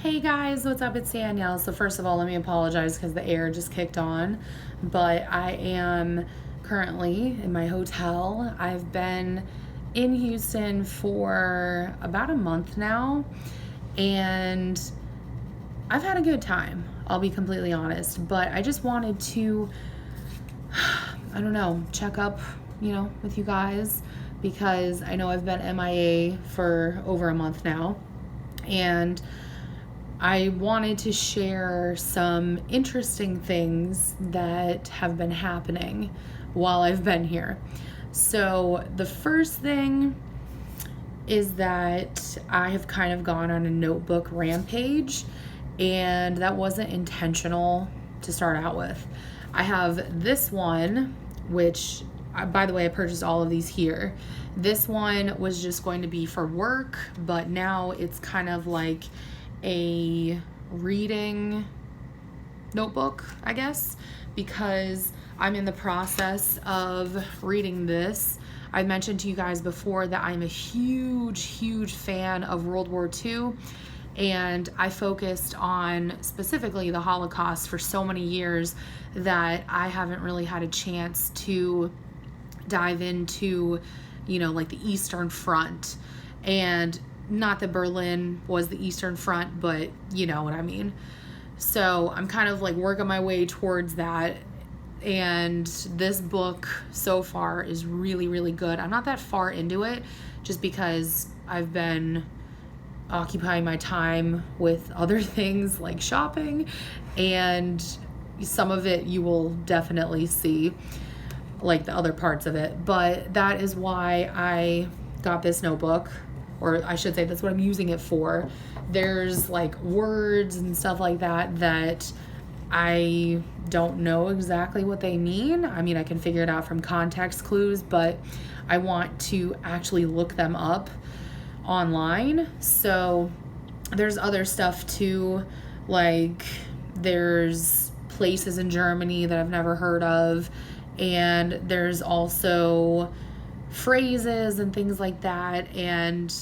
Hey guys, what's up? It's Danielle. So first of all, let me apologize because the air just kicked on, but I am currently in my hotel. I've been in Houston for about a month now, and I've had a good time. I'll be completely honest, but I just wanted to, I don't know, check up, with you guys because I know I've been MIA for over a month now, and I wanted to share some interesting things that have been happening while I've been here. So the first thing is that I have kind of gone on a notebook rampage, and that wasn't intentional to start out with. I have this one, which, by the way, I purchased all of these here. This one was just going to be for work, but now it's kind of like a reading notebook, I guess, because I'm in the process of reading this. I mentioned to you guys before that I'm a huge fan of World War II, and I focused on specifically the Holocaust for so many years that I haven't really had a chance to dive into, like the Eastern Front. And not that Berlin was the Eastern Front, but you know what I mean. So I'm kind of like working my way towards that. And this book so far is really good. I'm not that far into it just because I've been occupying my time with other things like shopping, and some of it you will definitely see, like the other parts of it. But that is why I got this notebook. Or I should say that's what I'm using it for. There's like words and stuff like that I don't know exactly what they mean. I mean, I can figure it out from context clues, but I want to actually look them up online. So there's other stuff too, like there's places in Germany that I've never heard of, and there's also phrases and things like that, and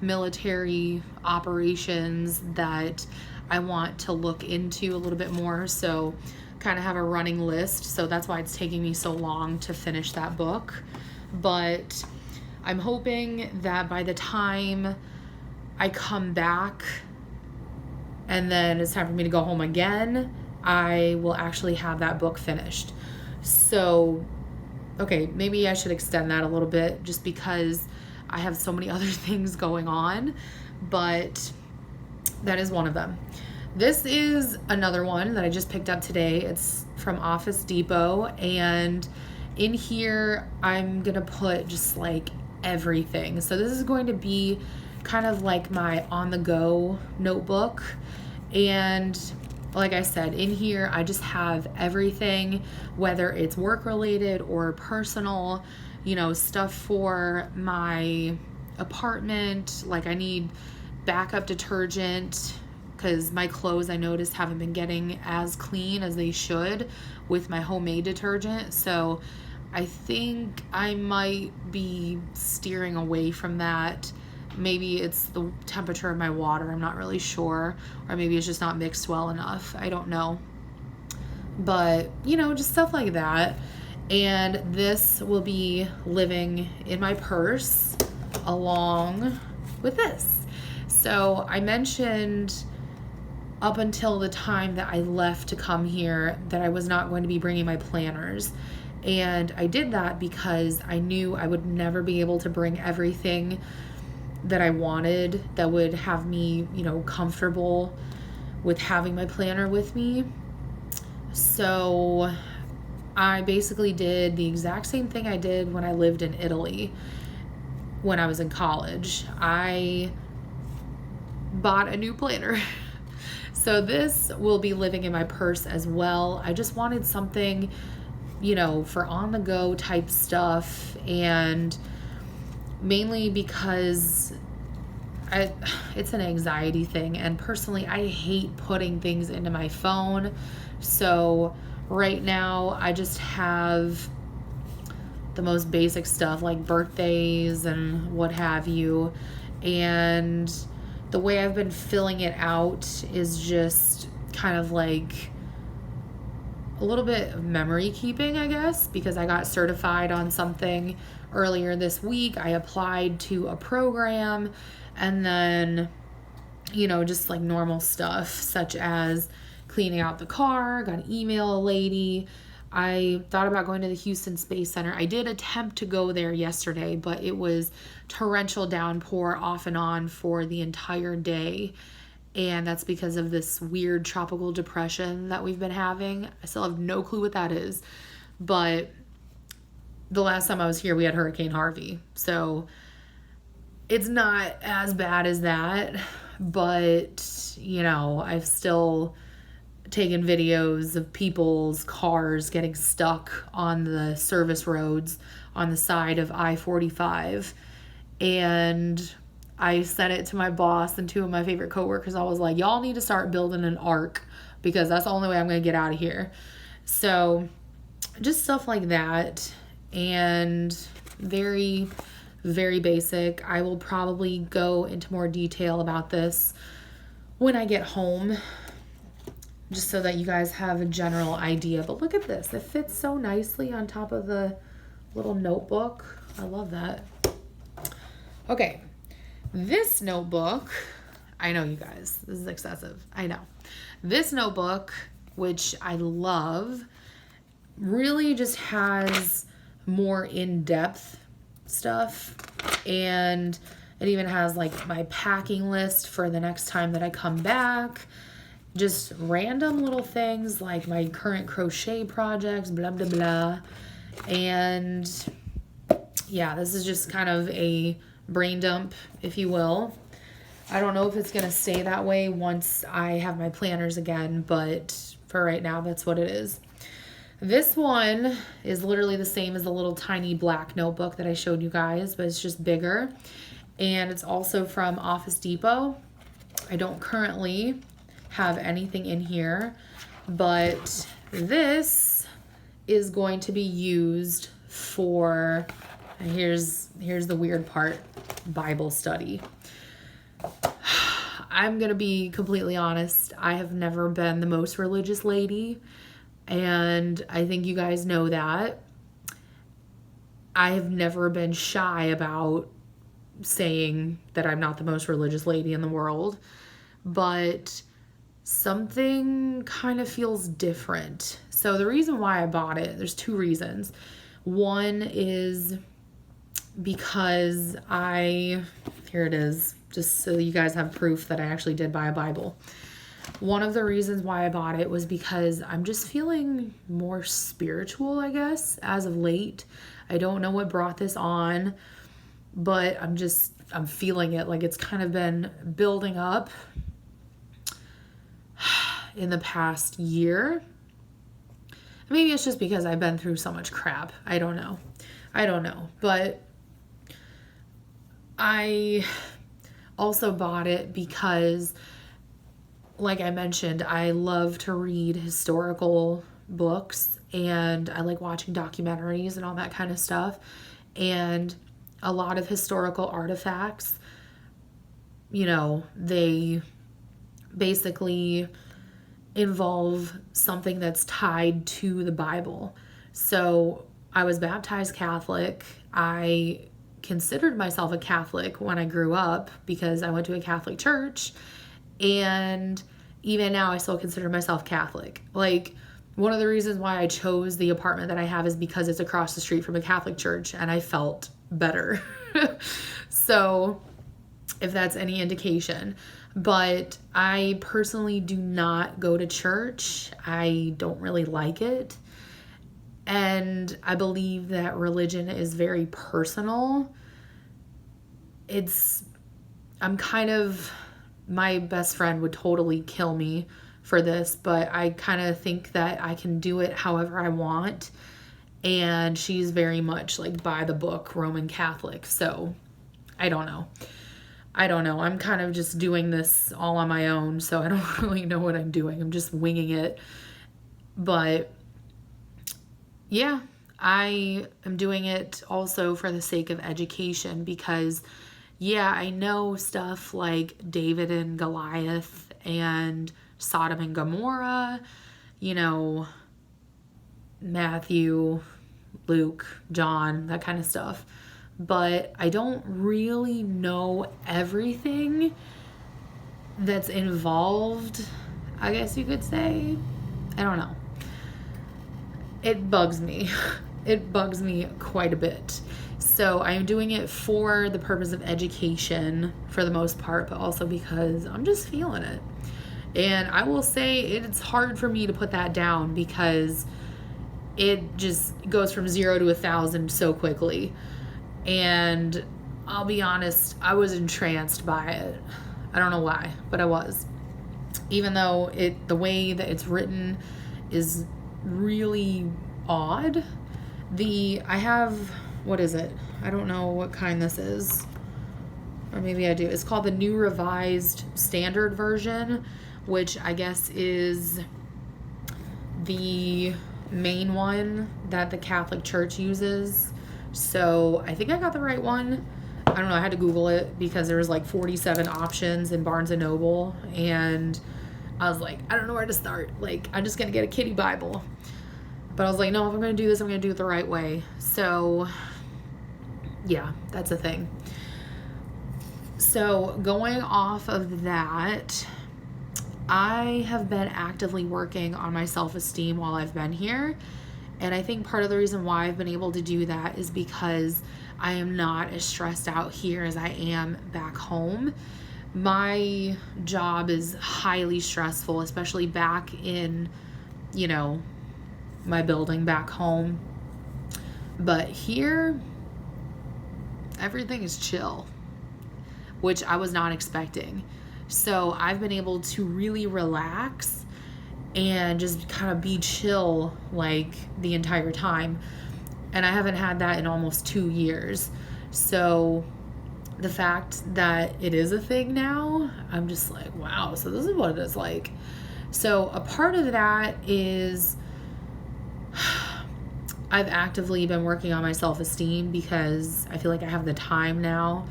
military operations that I want to look into a little bit more. So kind of have a running list, so that's why it's taking me so long to finish that book. But I'm hoping that by the time I come back and then it's time for me to go home again, I will actually have that book finished. So okay, maybe I should extend that a little bit just because I have so many other things going on, but that is one of them. This is another one that I just picked up today. It's from Office Depot, and in here I'm gonna put just like everything. So this is going to be kind of like my on-the-go notebook, and like I said, in here, I just have everything, whether it's work related or personal, stuff for my apartment. Like I need backup detergent because my clothes, I noticed, haven't been getting as clean as they should with my homemade detergent. So I think I might be steering away from that. Maybe it's the temperature of my water, I'm not really sure, or maybe it's just not mixed well enough, I don't know. But just stuff like that. And this will be living in my purse along with this. So I mentioned up until the time that I left to come here that I was not going to be bringing my planners, and I did that because I knew I would never be able to bring everything that I wanted that would have me, comfortable with having my planner with me. So I basically did the exact same thing I did when I lived in Italy when I was in college. I bought a new planner. So this will be living in my purse as well. I just wanted something, for on-the-go type stuff, and mainly because it's an anxiety thing, and personally I hate putting things into my phone. So right now I just have the most basic stuff like birthdays and what have you, and the way I've been filling it out is just kind of like a little bit of memory keeping, I guess, because I got certified on something earlier this week. I applied to a program, and then, just like normal stuff such as cleaning out the car, got to email a lady. I thought about going to the Houston Space Center. I did attempt to go there yesterday, but it was torrential downpour off and on for the entire day. And that's because of this weird tropical depression that we've been having. I still have no clue what that is. But the last time I was here, we had Hurricane Harvey. So it's not as bad as that. But, I've still taken videos of people's cars getting stuck on the service roads on the side of I-45. And I sent it to my boss and two of my favorite coworkers. I was like, y'all need to start building an ark because that's the only way I'm going to get out of here. So just stuff like that, and very, very basic. I will probably go into more detail about this when I get home, just so that you guys have a general idea. But look at this. It fits so nicely on top of the little notebook. I love that. Okay. This notebook, I know you guys, this is excessive. I know. This notebook, which I love, really just has more in-depth stuff. And it even has like my packing list for the next time that I come back. Just random little things like my current crochet projects, blah, blah, blah. And yeah, this is just kind of a brain dump, if you will. I don't know if it's going to stay that way once I have my planners again, but for right now, that's what it is. This one is literally the same as the little tiny black notebook that I showed you guys, but it's just bigger. And it's also from Office Depot. I don't currently have anything in here, but this is going to be used for, here's the weird part, Bible study. I'm gonna be completely honest, I have never been the most religious lady, and I think you guys know that. I have never been shy about saying that I'm not the most religious lady in the world, but something kind of feels different. So the reason why I bought it, there's two reasons. One is because here it is, just so you guys have proof that I actually did buy a Bible. One of the reasons why I bought it was because I'm just feeling more spiritual, I guess, as of late. I don't know what brought this on, but I'm feeling it. Like it's kind of been building up in the past year. Maybe it's just because I've been through so much crap. I don't know. But I also bought it because, like I mentioned, I love to read historical books and I like watching documentaries and all that kind of stuff. And a lot of historical artifacts, they basically involve something that's tied to the Bible. So I was baptized Catholic. I considered myself a Catholic when I grew up because I went to a Catholic church, and even now I still consider myself Catholic. Like, one of the reasons why I chose the apartment that I have is because it's across the street from a Catholic church and I felt better. So if that's any indication. But I personally do not go to church. I don't really like it. And I believe that religion is very personal. My best friend would totally kill me for this, but I kind of think that I can do it however I want. And she's very much like by the book Roman Catholic. So I don't know. I'm kind of just doing this all on my own, so I don't really know what I'm doing. I'm just winging it. But I am doing it also for the sake of education because, yeah, I know stuff like David and Goliath and Sodom and Gomorrah, you know, Matthew, Luke, John, that kind of stuff. But I don't really know everything that's involved, I guess you could say. I don't know. It bugs me. It bugs me quite a bit. So I'm doing it for the purpose of education for the most part, but also because I'm just feeling it. And I will say it's hard for me to put that down because it just goes from 0 to 1,000 so quickly. And I'll be honest, I was entranced by it. I don't know why, but I was. Even though the way that it's written is really odd. I have, what is it? I don't know what kind this is. Or maybe I do. It's called the New Revised Standard Version, which I guess is the main one that the Catholic Church uses. So I think I got the right one. I don't know. I had to Google it because there was like 47 options in Barnes & Noble. And I was like, I don't know where to start. Like, I'm just going to get a kiddie Bible. But I was like, no, if I'm going to do this, I'm going to do it the right way. So, yeah, that's a thing. So, going off of that, I have been actively working on my self-esteem while I've been here. And I think part of the reason why I've been able to do that is because I am not as stressed out here as I am back home. My job is highly stressful, especially back in, you know, my building back home. But here, everything is chill, which I was not expecting. So I've been able to really relax and just kind of be chill like the entire time. And I haven't had that in almost 2 years. So the fact that it is a thing now, I'm just like, wow, so this is what it is like. So a part of that is I've actively been working on my self-esteem because I feel like I have the time now.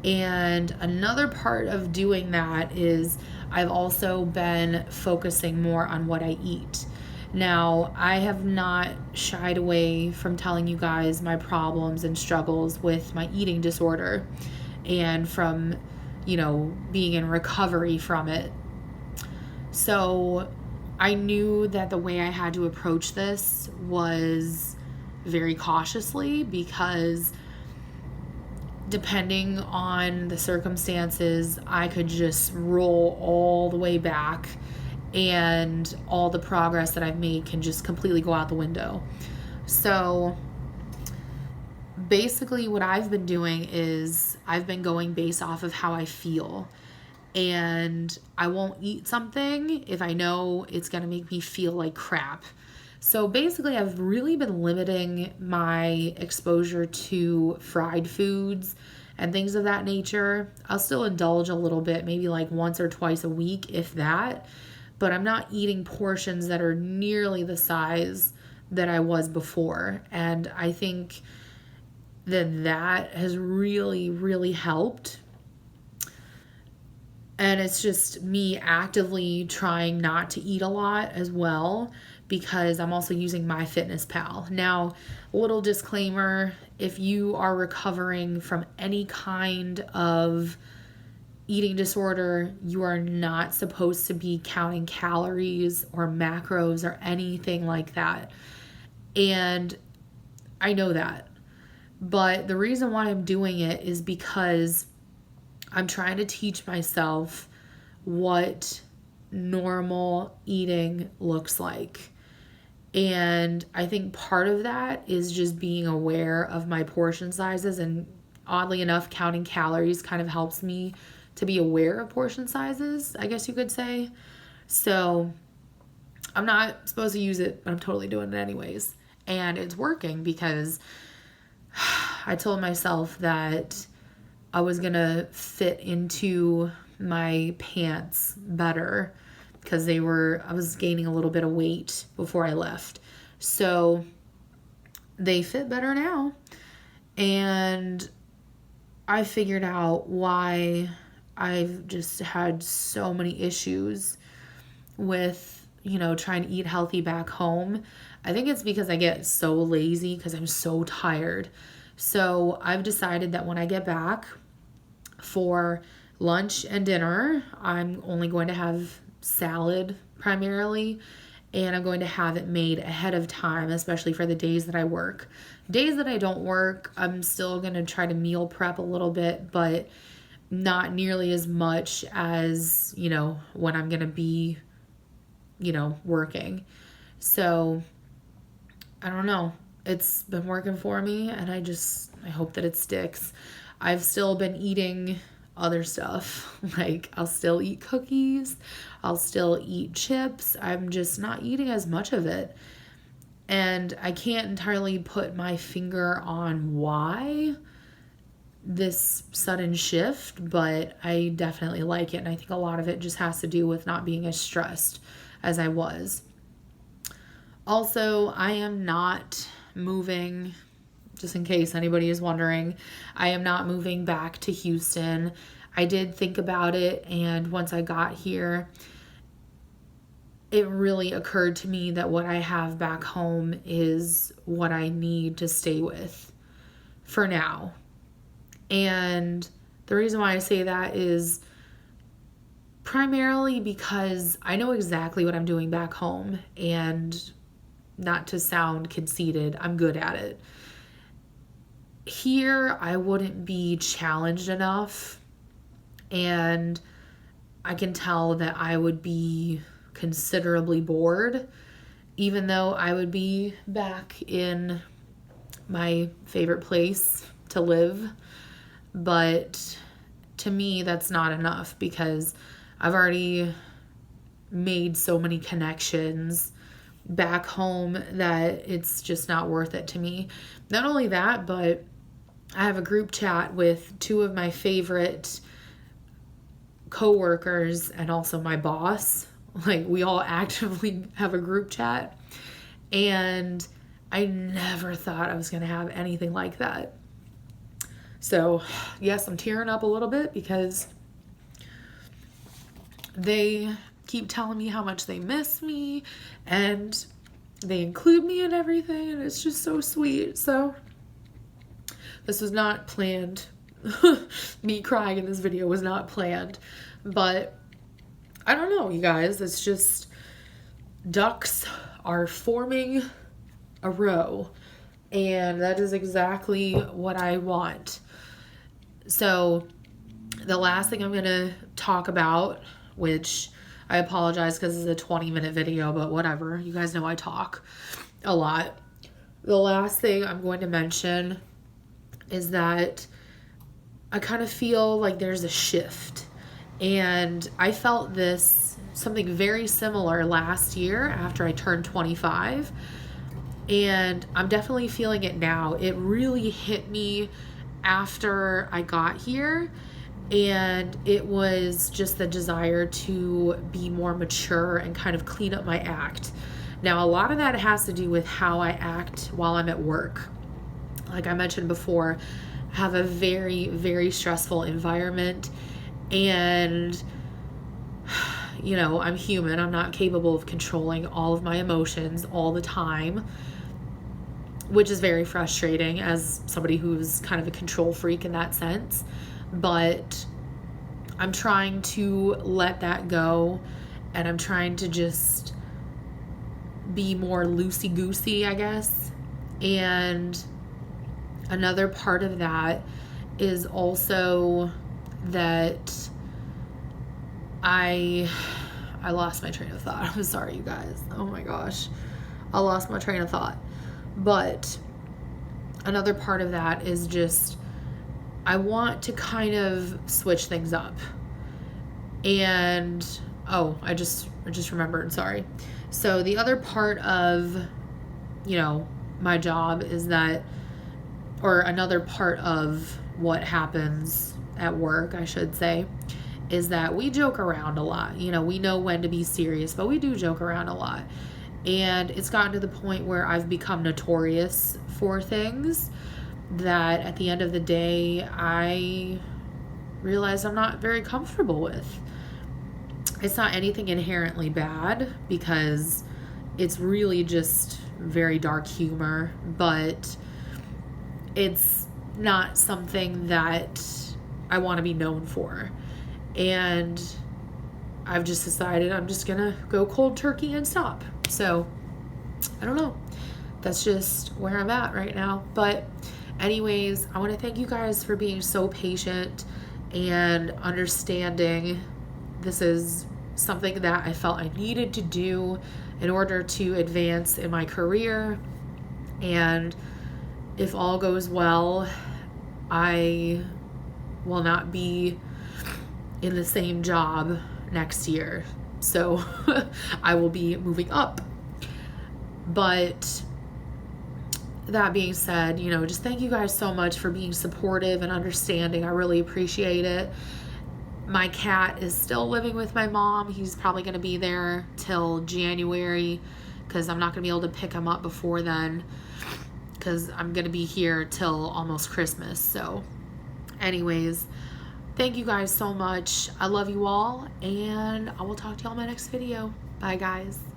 And another part of doing that is I've also been focusing more on what I eat. Now, I have not shied away from telling you guys my problems and struggles with my eating disorder and from, you know, being in recovery from it. So I knew that the way I had to approach this was very cautiously because depending on the circumstances, I could just roll all the way back and all the progress that I've made can just completely go out the window. So basically what I've been doing is I've been going based off of how I feel. And I won't eat something if I know it's going to make me feel like crap. So basically, I've really been limiting my exposure to fried foods and things of that nature. I'll still indulge a little bit, maybe like once or twice a week, if that. But I'm not eating portions that are nearly the size that I was before. And I think that has really, really helped. And it's just me actively trying not to eat a lot as well because I'm also using MyFitnessPal. Now, a little disclaimer, if you are recovering from any kind of eating disorder, you are not supposed to be counting calories or macros or anything like that. And I know that. But the reason why I'm doing it is because I'm trying to teach myself what normal eating looks like. And I think part of that is just being aware of my portion sizes. And oddly enough, counting calories kind of helps me to be aware of portion sizes, I guess you could say. So I'm not supposed to use it, but I'm totally doing it anyways. And it's working because I told myself that I was going to fit into my pants better because I was gaining a little bit of weight before I left. So they fit better now. And I figured out why I've just had so many issues with, trying to eat healthy back home. I think it's because I get so lazy because I'm so tired. So I've decided that when I get back for lunch and dinner, I'm only going to have salad primarily, and I'm going to have it made ahead of time, especially for the days that I work. Days that I don't work, I'm still going to try to meal prep a little bit, but not nearly as much as, when I'm going to be, working. So I don't know. It's been working for me, and I hope that it sticks. I've still been eating other stuff. Like, I'll still eat cookies. I'll still eat chips. I'm just not eating as much of it. And I can't entirely put my finger on why this sudden shift, but I definitely like it. And I think a lot of it just has to do with not being as stressed as I was. Also, I am not moving, just in case anybody is wondering, I am not moving back to Houston. I did think about it, and once I got here, it really occurred to me that what I have back home is what I need to stay with for now. And the reason why I say that is primarily because I know exactly what I'm doing back home, and not to sound conceited, I'm good at it. Here, I wouldn't be challenged enough, and I can tell that I would be considerably bored, even though I would be back in my favorite place to live. But to me, that's not enough because I've already made so many connections back home that it's just not worth it to me. Not only that, but I have a group chat with two of my favorite coworkers and also my boss. Like, we all actively have a group chat, and I never thought I was going to have anything like that. So yes, I'm tearing up a little bit because they keep telling me how much they miss me, and they include me in everything, and it's just so sweet. So this was not planned. Me crying in this video was not planned, but I don't know, you guys. It's just ducks are forming a row, and that is exactly what I want. So the last thing I'm going to talk about, which I apologize because it's a 20-minute video, but whatever. You guys know I talk a lot. The last thing I'm going to mention is that I kind of feel like there's a shift. And I felt something very similar last year after I turned 25. And I'm definitely feeling it now. It really hit me after I got here. And it was just the desire to be more mature and kind of clean up my act. Now, a lot of that has to do with how I act while I'm at work. Like I mentioned before, I have a very, very stressful environment. And, I'm human. I'm not capable of controlling all of my emotions all the time, which is very frustrating as somebody who's kind of a control freak in that sense. But I'm trying to let that go, and I'm trying to just be more loosey-goosey, I guess. And another part of that is also that I lost my train of thought. I'm sorry, you guys. Oh my gosh. I lost my train of thought. But another part of that is just I want to kind of switch things up. And I just remembered, sorry. So the other part of, my job is that, or another part of what happens at work, I should say, is that we joke around a lot. We know when to be serious, but we do joke around a lot. And it's gotten to the point where I've become notorious for things. that at the end of the day, I realize I'm not very comfortable with. It's not anything inherently bad, because it's really just very dark humor, but it's not something that I want to be known for. And I've just decided I'm just gonna go cold turkey and stop. So I don't know. That's just where I'm at right now. But anyways, I want to thank you guys for being so patient and understanding. This is something that I felt I needed to do in order to advance in my career. And if all goes well, I will not be in the same job next year. So I will be moving up. But that being said, just thank you guys so much for being supportive and understanding. I really appreciate it. My cat is still living with my mom. He's probably going to be there till January, because I'm not going to be able to pick him up before then, because I'm going to be here till almost Christmas. So anyways, thank you guys so much. I love you all, and I will talk to y'all in my next video. Bye, guys.